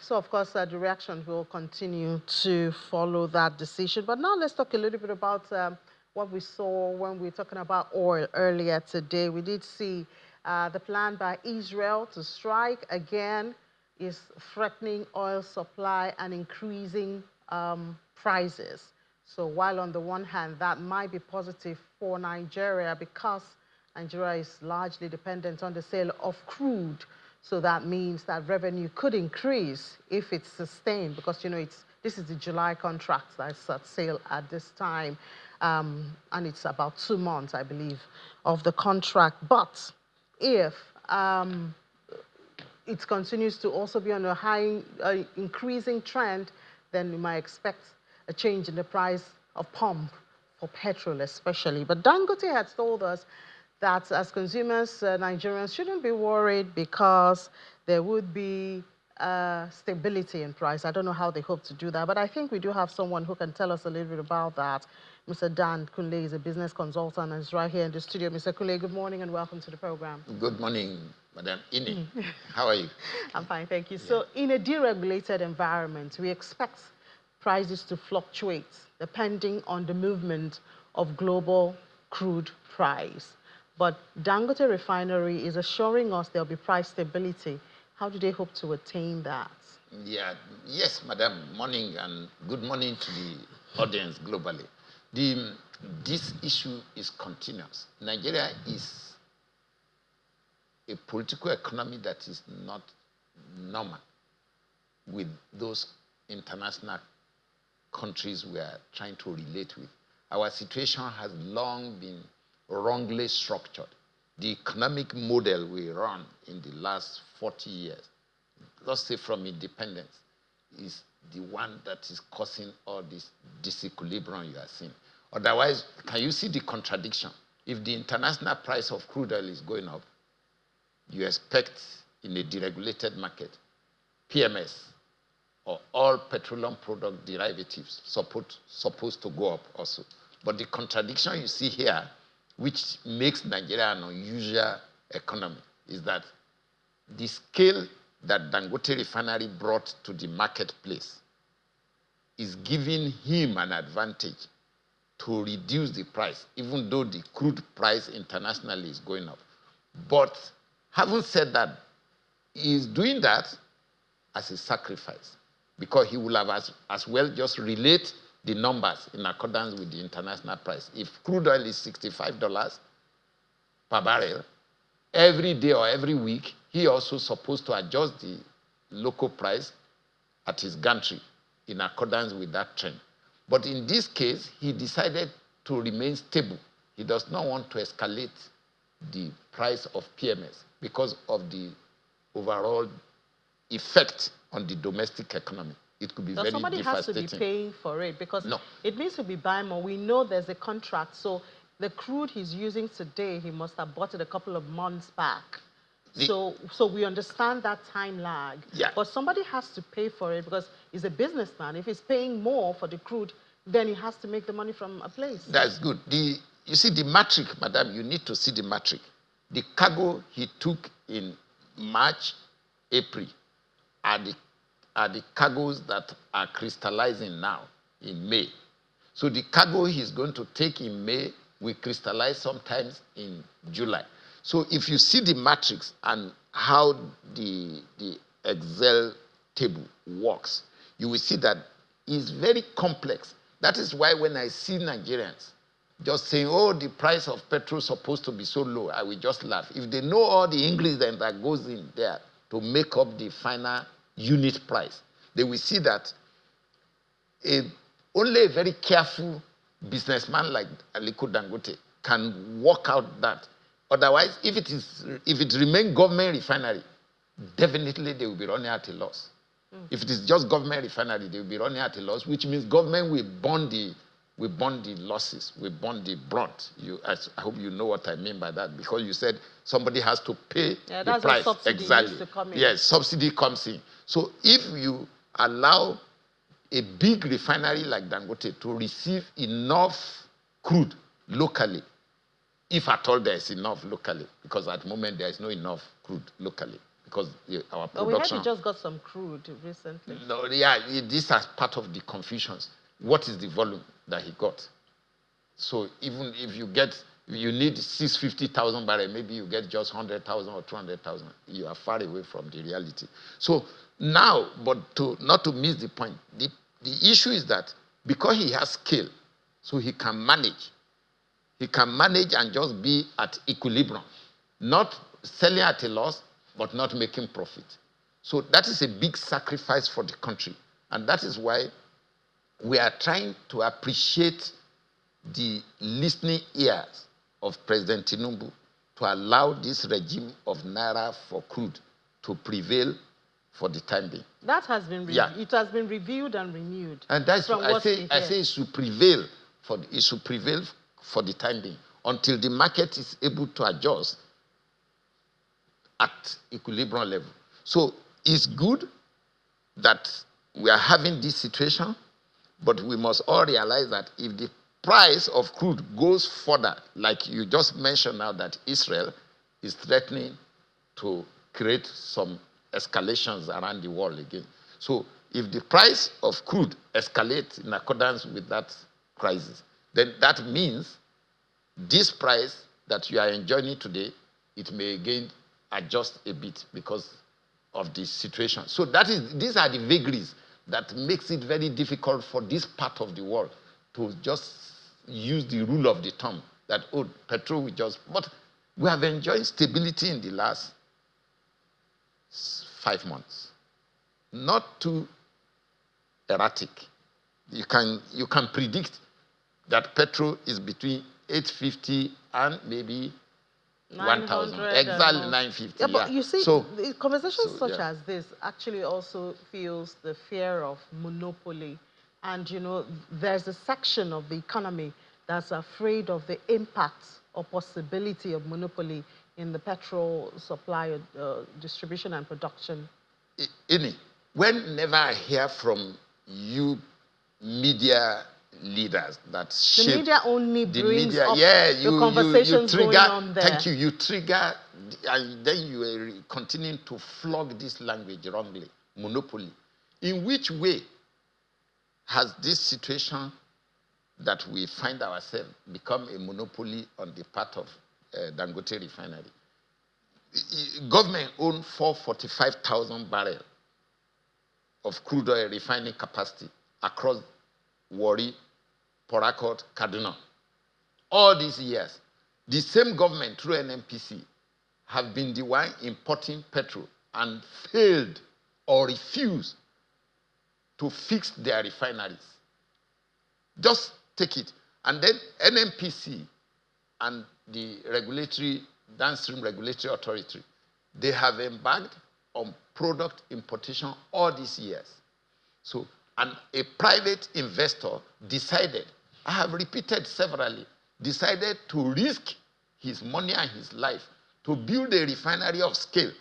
So, of course, the reaction will continue to follow that decision. But now let's talk a little bit about what we saw when we were talking about oil earlier today. We did see the plan by Israel to strike again is threatening oil supply and increasing prices. So while on the one hand, that might be positive for Nigeria because Nigeria is largely dependent on the sale of crude. So that means that revenue could increase if it's sustained because, you know, this is the July contract that's at sale at this time. And it's about 2 months, I believe, of the contract. But if it continues to also be on a high, increasing trend, then we might expect a change in the price of pump for petrol especially. But Dangote had told us that as consumers, Nigerians shouldn't be worried because there would be stability in price. I don't know how they hope to do that, but I think we do have someone who can tell us a little bit about that. Mr. Dan Kunle is a business consultant and is right here in the studio. Mr. Kunle, good morning and welcome to the program. Good morning, Madam Ini. How are you? I'm fine, thank you. Yeah. So in a deregulated environment, we expect prices to fluctuate depending on the movement of global crude price. But Dangote Refinery is assuring us there'll be price stability. How do they hope to attain that? Yeah, yes, Madam. Morning and good morning to the audience globally. This issue is continuous. Nigeria is a political economy that is not normal with those international countries we are trying to relate with. Our situation has long been wrongly structured. The economic model we run in the last 40 years, let's say from independence, is the one that is causing all this disequilibrium you are seeing. Otherwise, can you see the contradiction? If the international price of crude oil is going up, you expect in a deregulated market, PMS, or all petroleum product derivatives supposed to go up also. But the contradiction you see here, which makes Nigeria an unusual economy, is that the scale that Dangote Refinery brought to the marketplace is giving him an advantage to reduce the price, even though the crude price internationally is going up. But having said that, he is doing that as a sacrifice, because he will have as well just relate the numbers in accordance with the international price. If crude oil is $65 per barrel, every day or every week, he also supposed to adjust the local price at his gantry in accordance with that trend. But in this case, he decided to remain stable. He does not want to escalate the price of PMS because of the overall effect on the domestic economy. It could be very devastating. Somebody has to be paying for it because it means to be buying more. We know there's a contract, so the crude he's using today, he must have bought it a couple of months back. So we understand that time lag. Yeah. But somebody has to pay for it because he's a businessman. If he's paying more for the crude, then he has to make the money from a place. That's good. You see the matrix, Madam, you need to see the matrix. The cargo he took in March, April are the cargoes that are crystallizing now in May. So the cargo he's going to take in May will crystallize sometimes in July. So if you see the matrix and how the Excel table works, you will see that it's very complex. That is why when I see Nigerians just saying, oh, the price of petrol is supposed to be so low, I will just laugh. If they know all the English that goes in there to make up the final unit price, they will see that only a very careful businessman like Aliko Dangote can work out that. Otherwise, if it remains government refinery, definitely they will be running at a loss. If it is just government refinery, they will be running at a loss, which means government will bond the losses, will bond the brunt. I hope you know what I mean by that, because you said somebody has to pay the price. Exactly. Yes, subsidy comes in. So if you allow a big refinery like Dangote to receive enough crude locally, if at all there is enough locally, because at the moment there is no enough crude locally, because our But we heard production... he just got some crude recently. No, yeah, this is part of the confusions. What is the volume that he got? So even if you need 650,000 barrels, maybe you get just 100,000 or 200,000. You are far away from the reality. So now, but not to miss the point, the issue is that because he has scale, so he can manage. He can manage and just be at equilibrium, not selling at a loss, but not making profit. So that is a big sacrifice for the country. And that is why we are trying to appreciate the listening ears of President Tinubu to allow this regime of Naira for crude to prevail for the time being. That has been it has been reviewed and renewed. And that's what I say it should prevail for the time being until the market is able to adjust at equilibrium level. So it's good that we are having this situation, but we must all realize that if the price of crude goes further, like you just mentioned now that Israel is threatening to create some escalations around the world again. So if the price of crude escalates in accordance with that crisis, then that means this price that you are enjoying today, it may again adjust a bit because of the situation. So these are the vagaries that makes it very difficult for this part of the world to just use the rule of the thumb that, oh, petrol will just... But we have enjoyed stability in the last 5 months. Not too erratic. You can predict that petrol is between 850 and maybe 1,000. Exactly 950. Yeah, but you see, the conversations such as this actually also fuels the fear of monopoly. And, you know, there's a section of the economy that's afraid of the impact or possibility of monopoly in the petrol supply, distribution and production. Whenever I hear from you media leaders that shape... The media only brings up the conversations going on there. Thank you. You trigger, and then you are continuing to flog this language wrongly. Monopoly. In which way has this situation that we find ourselves become a monopoly on the part of Dangote Refinery? Government owns 445,000 barrels of crude oil refining capacity across Warri, Port Harcourt, Kaduna. All these years, the same government through NNPC have been the one importing petrol and failed or refused to fix their refineries. Just take it. And then NNPC and the downstream regulatory authority, they have embarked on product importation all these years. So, and a private investor decided, I have repeated severally, decided to risk his money and his life to build a refinery of scale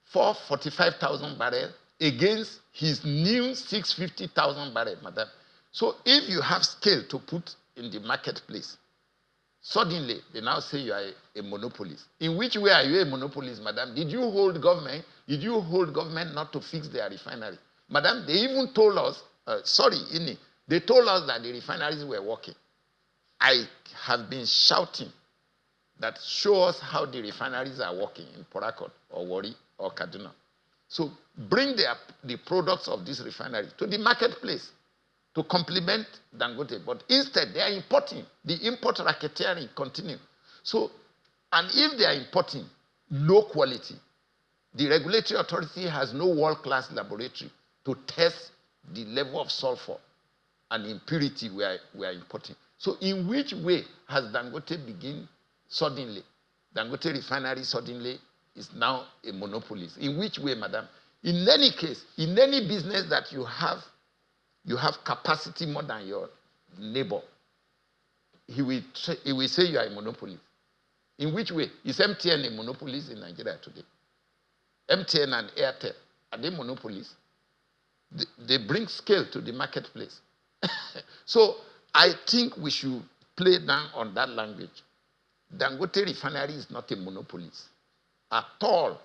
for 45,000 barrels against his new 650,000 barrels, madam. So if you have scale to put in the marketplace, suddenly they now say you are a monopolist. In which way are you a monopolist, madam? Did you hold government? Did you hold government not to fix their refinery? Madam, they even told us, they told us that the refineries were working. I have been shouting that show us how the refineries are working in Port Harcourt or Warri or Kaduna. So bring the products of this refinery to the marketplace to complement Dangote. But instead, they are importing. The import racketeering continue. So, and if they are importing low quality, the regulatory authority has no world-class laboratory to test the level of sulfur and impurity we are importing. So in which way has Dangote begin suddenly? Dangote Refinery suddenly is now a monopolist. In which way, madam? In any case, in any business that you have capacity more than your neighbor. He will say you are a monopolist. In which way? Is MTN a monopolist in Nigeria today? MTN and Airtel, are they monopolists? They bring scale to the marketplace. So I think we should play down on that language. Dangote Refinery is not a monopolist at all.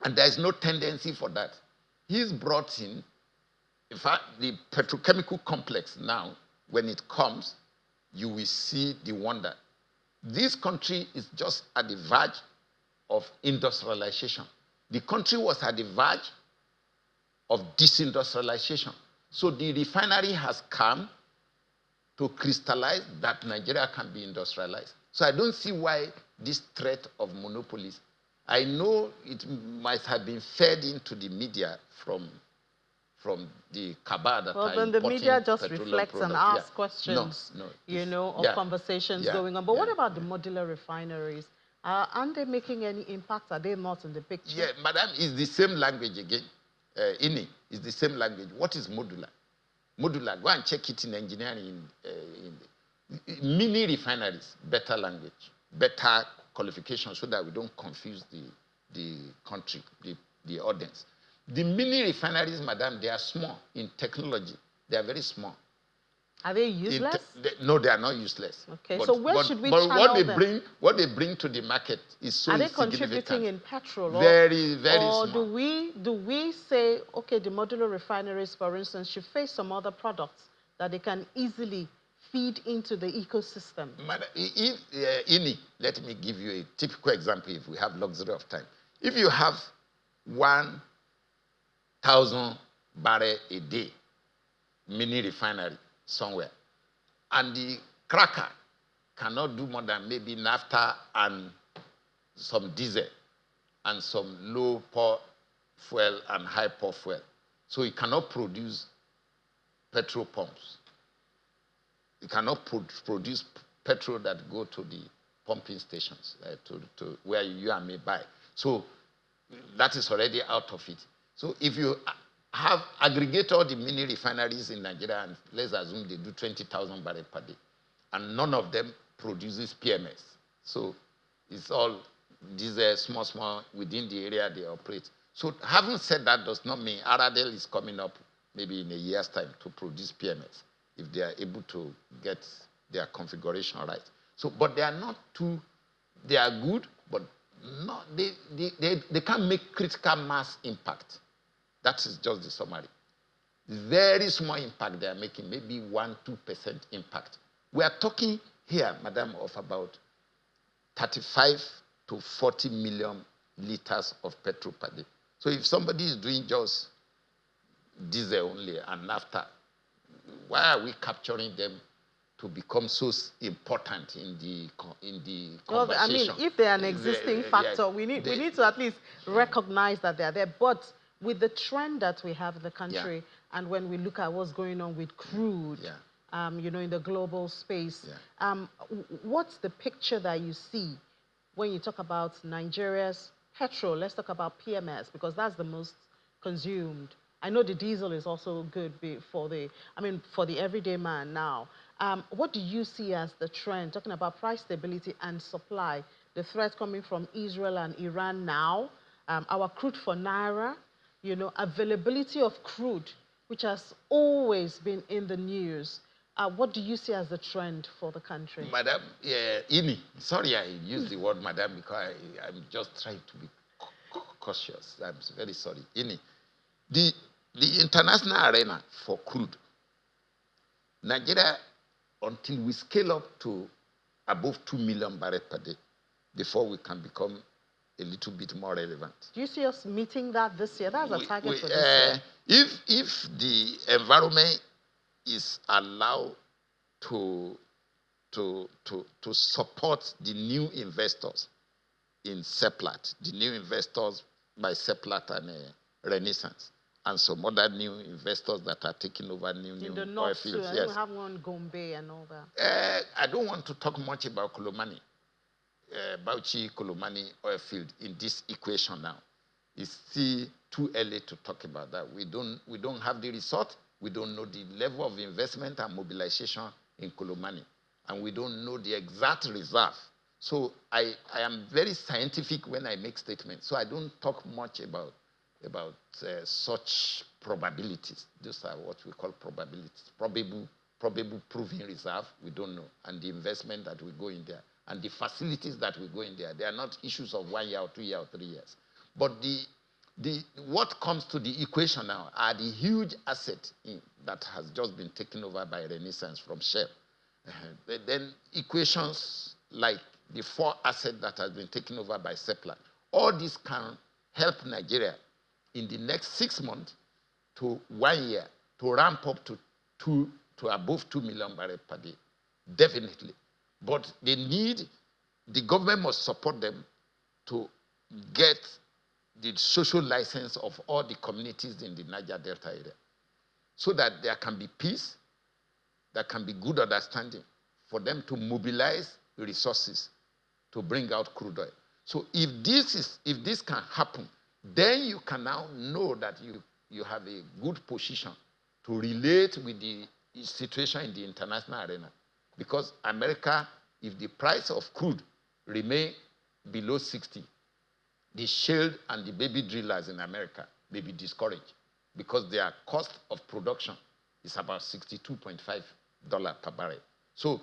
And there is no tendency for that. He's brought in fact, the petrochemical complex now, when it comes, you will see the wonder. This country is just at the verge of industrialization. The country was at the verge of disindustrialization. So the refinery has come to crystallize that Nigeria can be industrialized. So I don't see why this threat of monopolies. I know it might have been fed into the media from the cabal that well, are then the media just petroleum reflects and products. asks questions, of conversations going on. But what about the modular refineries? Aren't they making any impact? Are they not in the picture? Yeah, madam, it's the same language again. INI is the same language. What is modular? Modular, go and check it in engineering. Mini refineries, better language, better qualification so that we don't confuse the country, the audience. The mini refineries, madam, they are small in technology. They are very small. Are they useless? No, they are not useless. Okay, so where should we channel them? What they bring to the market is so Are they significant. contributing in petrol? Very, very small. Or do we say, okay, the modular refineries, for instance, should face some other products that they can easily feed into the ecosystem? Let me give you a typical example if we have luxury of time. If you have 1,000 barrels a day mini refinery somewhere, and the cracker cannot do more than maybe naphtha and some diesel and some low pour fuel and high pour fuel. So it cannot produce petrol pumps. It cannot produce petrol that go to the pumping stations, to where you and me buy. So that is already out of it. So if you have aggregate all the mini refineries in Nigeria, and let's assume they do 20,000 barrels per day, and none of them produces PMS. So it's all diesel, small, within the area they operate. So having said that does not mean Aradel is coming up maybe in a year's time to produce PMS if they are able to get their configuration right. So, but they are not too, they are good, but not, they can't make critical mass impact. That is just the summary. Very small impact they are making, maybe 1-2% impact. We are talking here, madam, of about 35 to 40 million liters of petrol per day. So if somebody is doing just diesel only and naphtha, why are we capturing them to become so important in the conversation? Well, I mean, if they are an existing factor, we need to at least recognize that they are there. But with the trend that we have in the country, and when we look at what's going on with crude, in the global space, what's the picture that you see when you talk about Nigeria's petrol? Let's talk about PMS, because that's the most consumed. I know the diesel is also good for the everyday man now. What do you see as the trend, talking about price stability and supply, the threat coming from Israel and Iran now, our crude for Naira, availability of crude, which has always been in the news. What do you see as the trend for the country? Madam, Ini, sorry I used the word madam because I'm just trying to be cautious. I'm very sorry. Ini, the international arena for crude, Nigeria, until we scale up to above 2 million barrels per day, before we can become a little bit more relevant. Do you see us meeting that this year? That's a target for this year. If the environment is allowed to support the new investors in Seplat, the new investors by Seplat and Renaissance, and some other new investors that are taking over new oil fields. Yes. We have one Gombe and all that. I don't want to talk much about Kolomani. Bauchi Kolomani oil field in this equation now. It's still too early to talk about that. We don't have the result. We don't know the level of investment and mobilization in Kolomani, and we don't know the exact reserve. So I am very scientific when I make statements. So I don't talk much about such probabilities. Those are what we call probabilities. Probable proven reserve, we don't know, and the investment that will go in there, and the facilities that will go in there. They are not issues of 1 year or 2 years or 3 years. But what comes to the equation now are the huge assets that has just been taken over by Renaissance from Shell. Then equations like the 4 assets that has been taken over by Seplat. All this can help Nigeria in the next 6 months to 1 year to ramp up to above 2 million barrels per day. Definitely. But the government must support them to get the social license of all the communities in the Niger Delta area so that there can be peace, there can be good understanding for them to mobilize resources to bring out crude oil. So if this can happen, then you can now know that you have a good position to relate with the situation in the international arena. Because America, if the price of crude remain below 60, the shale and the baby drillers in America may be discouraged because their cost of production is about $62.5 per barrel. So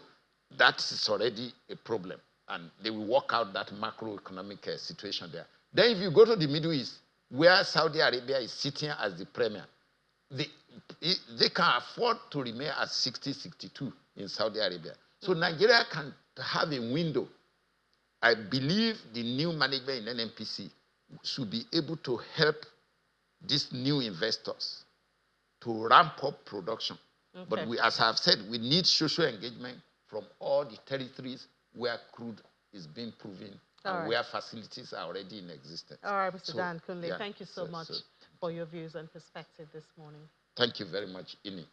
that is already a problem, and they will work out that macroeconomic situation there. Then if you go to the Middle East, where Saudi Arabia is sitting as the premier, they can afford to remain at 60, 62 in Saudi Arabia. So Nigeria can have a window. I believe the new management in NNPC should be able to help these new investors to ramp up production. Okay. But as I've said, we need social engagement from all the territories where crude is being proven and where facilities are already in existence. All right, Mr. Dan Kunle, yeah, thank you so much for your views and perspective this morning. Thank you very much, Ini.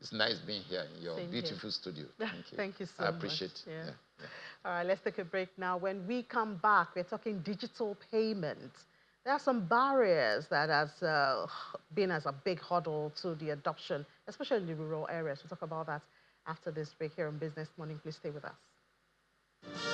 It's nice being here in your beautiful studio. Thank you. Thank you so much. I appreciate it. Yeah. Yeah. All right, let's take a break now. When we come back, we're talking digital payments. There are some barriers that has been as a big hurdle to the adoption, especially in the rural areas. We'll talk about that after this break here on Business Morning. Please stay with us.